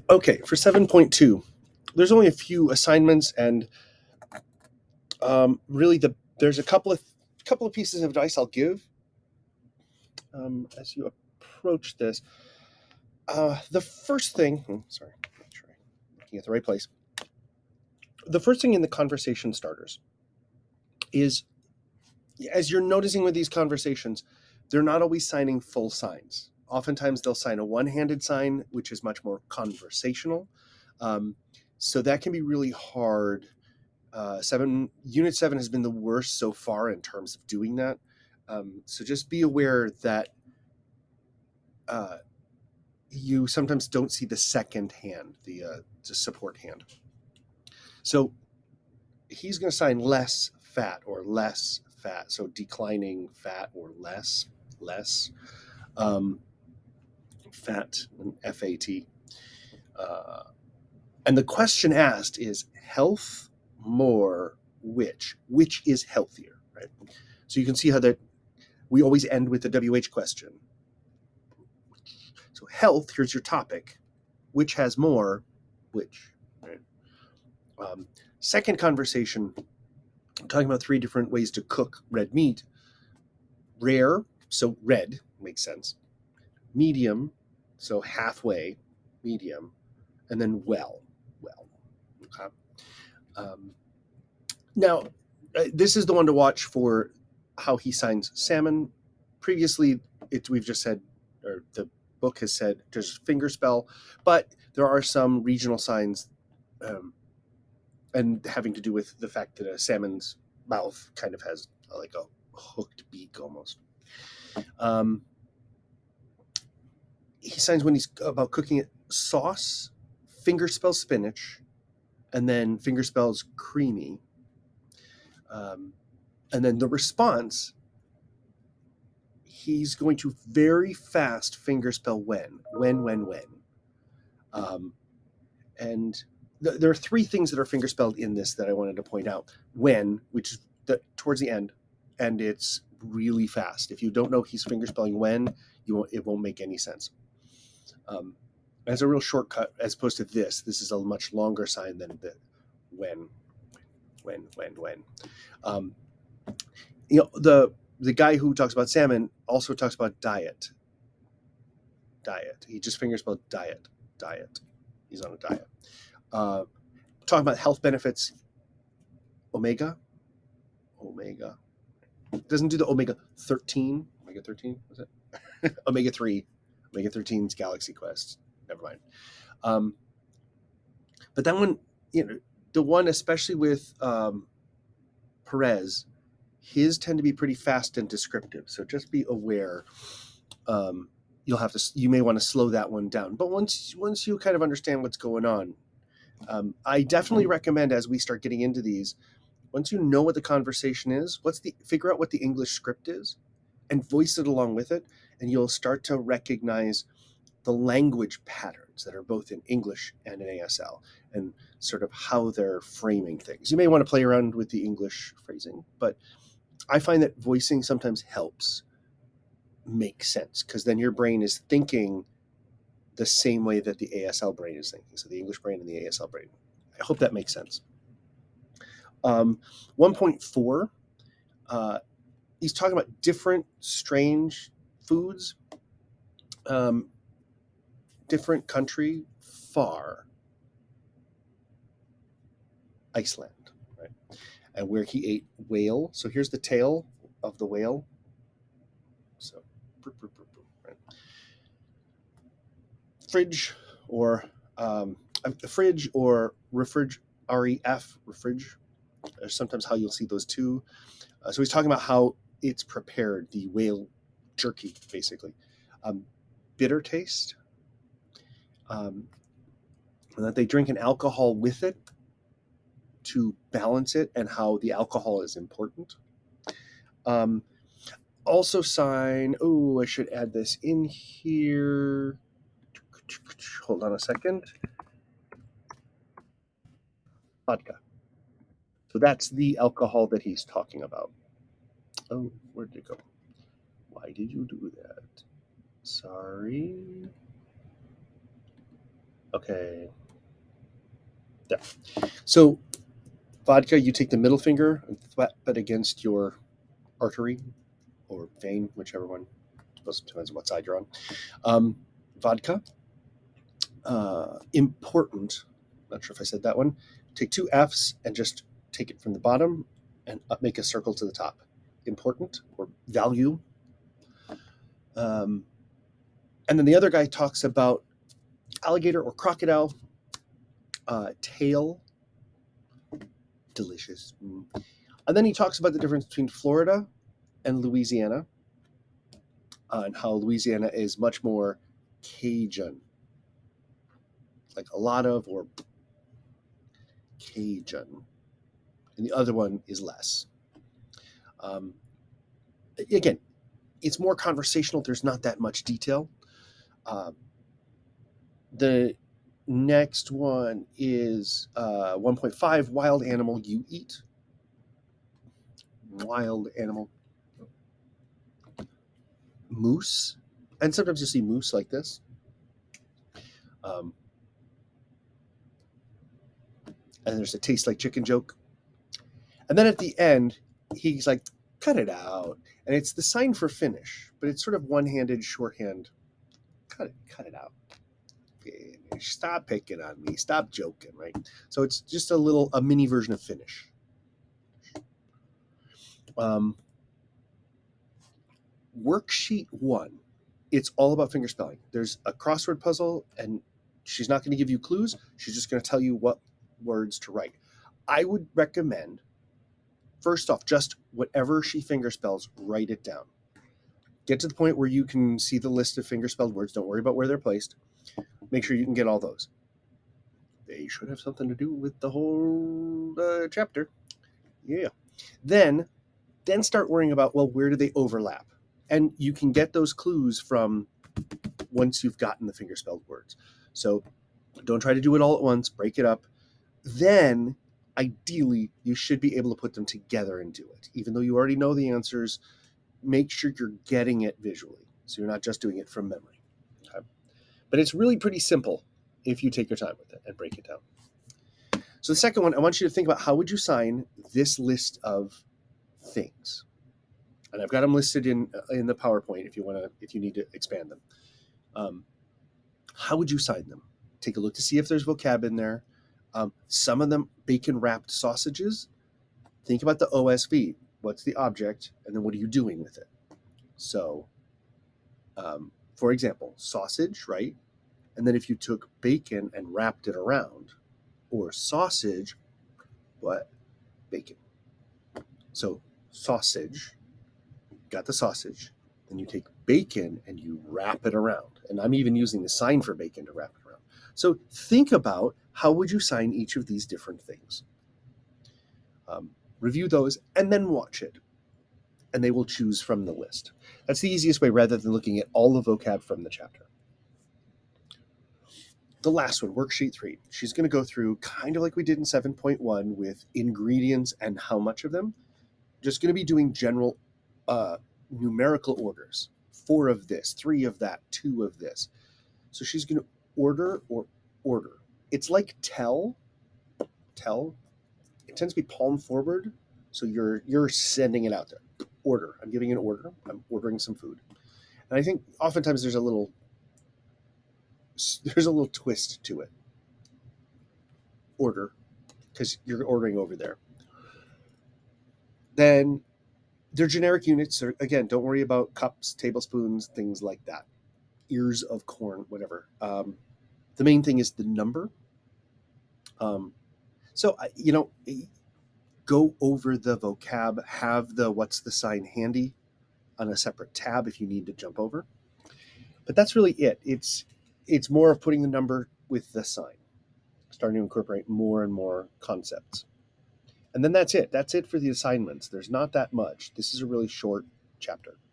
Okay, for 7.2, there's only a few assignments, and really there's a couple of pieces of advice I'll give as you approach this. The first thing, sorry, make sure I'm looking at the right place. The first thing in the conversation starters is, as you're noticing with these conversations, they're not always signing full signs. Oftentimes they'll sign a one-handed sign, which is much more conversational. So that can be really hard. Unit 7 has been the worst so far in terms of doing that. So just be aware that you sometimes don't see the second hand, the support hand. So he's going to sign less fat or less fat. So declining fat or less. Fat and FAT. And the question asked is health, more, which is healthier, right? So you can see how that we always end with the WH question. So health, here's your topic. Which has more, which, right? Second conversation, I'm talking about 3 different ways to cook red meat. Rare, so red, makes sense. Medium, so halfway, medium. And then well. Okay. Now, this is the one to watch for how he signs salmon. Previously, we've just said, or the book has said, just Fingerspell, but there are some regional signs, and having to do with the fact that a salmon's mouth kind of has like a hooked beak almost. He signs when he's about cooking it sauce, Fingerspell spinach, and then Fingerspell's creamy. And then the response, he's going to very fast fingerspell when. And there are 3 things that are fingerspelled in this that I wanted to point out. When, which is towards the end, and it's really fast. If you don't know he's fingerspelling when, it won't make any sense. As a real shortcut, as opposed to this is a much longer sign than the when. The guy who talks about salmon also talks about diet. He just fingerspelled diet. He's on a diet. Talking about health benefits. Omega. Doesn't do the omega 13. Omega 13 was it? Omega 3. Omega 13's Galaxy Quest. Never mind. But that one, the one especially with Perez, his tend to be pretty fast and descriptive. So just be aware. You may want to slow that one down. But once you kind of understand what's going on, I definitely recommend, as we start getting into these, once you know what the conversation is, figure out what the English script is and voice it along with it, and you'll start to recognize the language patterns that are both in English and in ASL, and sort of how they're framing things. You may want to play around with the English phrasing, but I find that voicing sometimes helps make sense, because then your brain is thinking the same way that the ASL brain is thinking. So the English brain and the ASL brain. I hope that makes sense. 1.4, he's talking about different strange foods, different country, far. Iceland, right? And where he ate whale. So here's the tail of the whale. So, right? Fridge or refridge, REF, refridge. Sometimes how you'll see those two. So he's talking about how it's prepared, the whale jerky, basically. Bitter taste. And that they drink an alcohol with it to balance it, and how the alcohol is important. Also sign, I should add this in here. Hold on a second. Vodka. So that's the alcohol that he's talking about. Oh, where did it go? Why did you do that? Sorry. Okay. There. So vodka, you take the middle finger and thwap it against your artery or vein, whichever one. Depends on what side you're on. Vodka. Important. Not sure if I said that one. Take two F's and just take it from the bottom and make a circle to the top. Important or value. And then the other guy talks about alligator or crocodile tail. Delicious. And then he talks about the difference between Florida and Louisiana, and how Louisiana is much more Cajun, like a lot of, or Cajun, and the other one is less. Again, it's more conversational. There's not that much detail. The next one is 1.5, wild animal you eat. Wild animal. Moose. And sometimes you see moose like this. And there's a taste like chicken joke. And then at the end, he's like, cut it out. And it's the sign for finish, but it's sort of one-handed shorthand. Cut it out. Finish. Stop picking on me. Stop joking, right? So it's just a mini version of finish. Worksheet 1. It's all about fingerspelling. There's a crossword puzzle, and she's not going to give you clues. She's just going to tell you what words to write. I would recommend, first off, just whatever she fingerspells, write it down. Get to the point where you can see the list of fingerspelled words. Don't worry about where they're placed. Make sure you can get all those. They should have something to do with the whole chapter. Yeah. Then start worrying about, well, where do they overlap? And you can get those clues from once you've gotten the fingerspelled words. So don't try to do it all at once. Break it up. Then, ideally, you should be able to put them together and do it. Even though you already know the answers, make sure you're getting it visually, so you're not just doing it from memory. Okay? But it's really pretty simple if you take your time with it and break it down. So the second one, I want you to think about how would you sign this list of things. And I've got them listed in the PowerPoint if you need to expand them. How would you sign them? Take a look to see if there's vocab in there. Some of them bacon wrapped sausages. Think about the OSV. What's the object, and then what are you doing with it? So, for example, sausage, right? And then if you took bacon and wrapped it around, or sausage, what? Bacon. So sausage, got the sausage, then you take bacon and you wrap it around. And I'm even using the sign for bacon to wrap it around. So think about how would you sign each of these different things. Review those and then watch it. And they will choose from the list. That's the easiest way rather than looking at all the vocab from the chapter. The last one, worksheet 3. She's going to go through kind of like we did in 7.1 with ingredients and how much of them. Just going to be doing general numerical orders. 4 of this, 3 of that, 2 of this. So she's going to order or order. It's like tell. It tends to be palm forward. So you're sending it out there. Order. I'm giving an order. I'm ordering some food. And I think oftentimes there's a little twist to it. Order, because you're ordering over there. Then they're generic units. So again, don't worry about cups, tablespoons, things like that. Ears of corn, whatever. The main thing is the number. So go over the vocab. Have the what's the sign handy on a separate tab if you need to jump over. But that's really it. It's more of putting the number with the sign, starting to incorporate more and more concepts. And then that's it. That's it for the assignments. There's not that much. This is a really short chapter.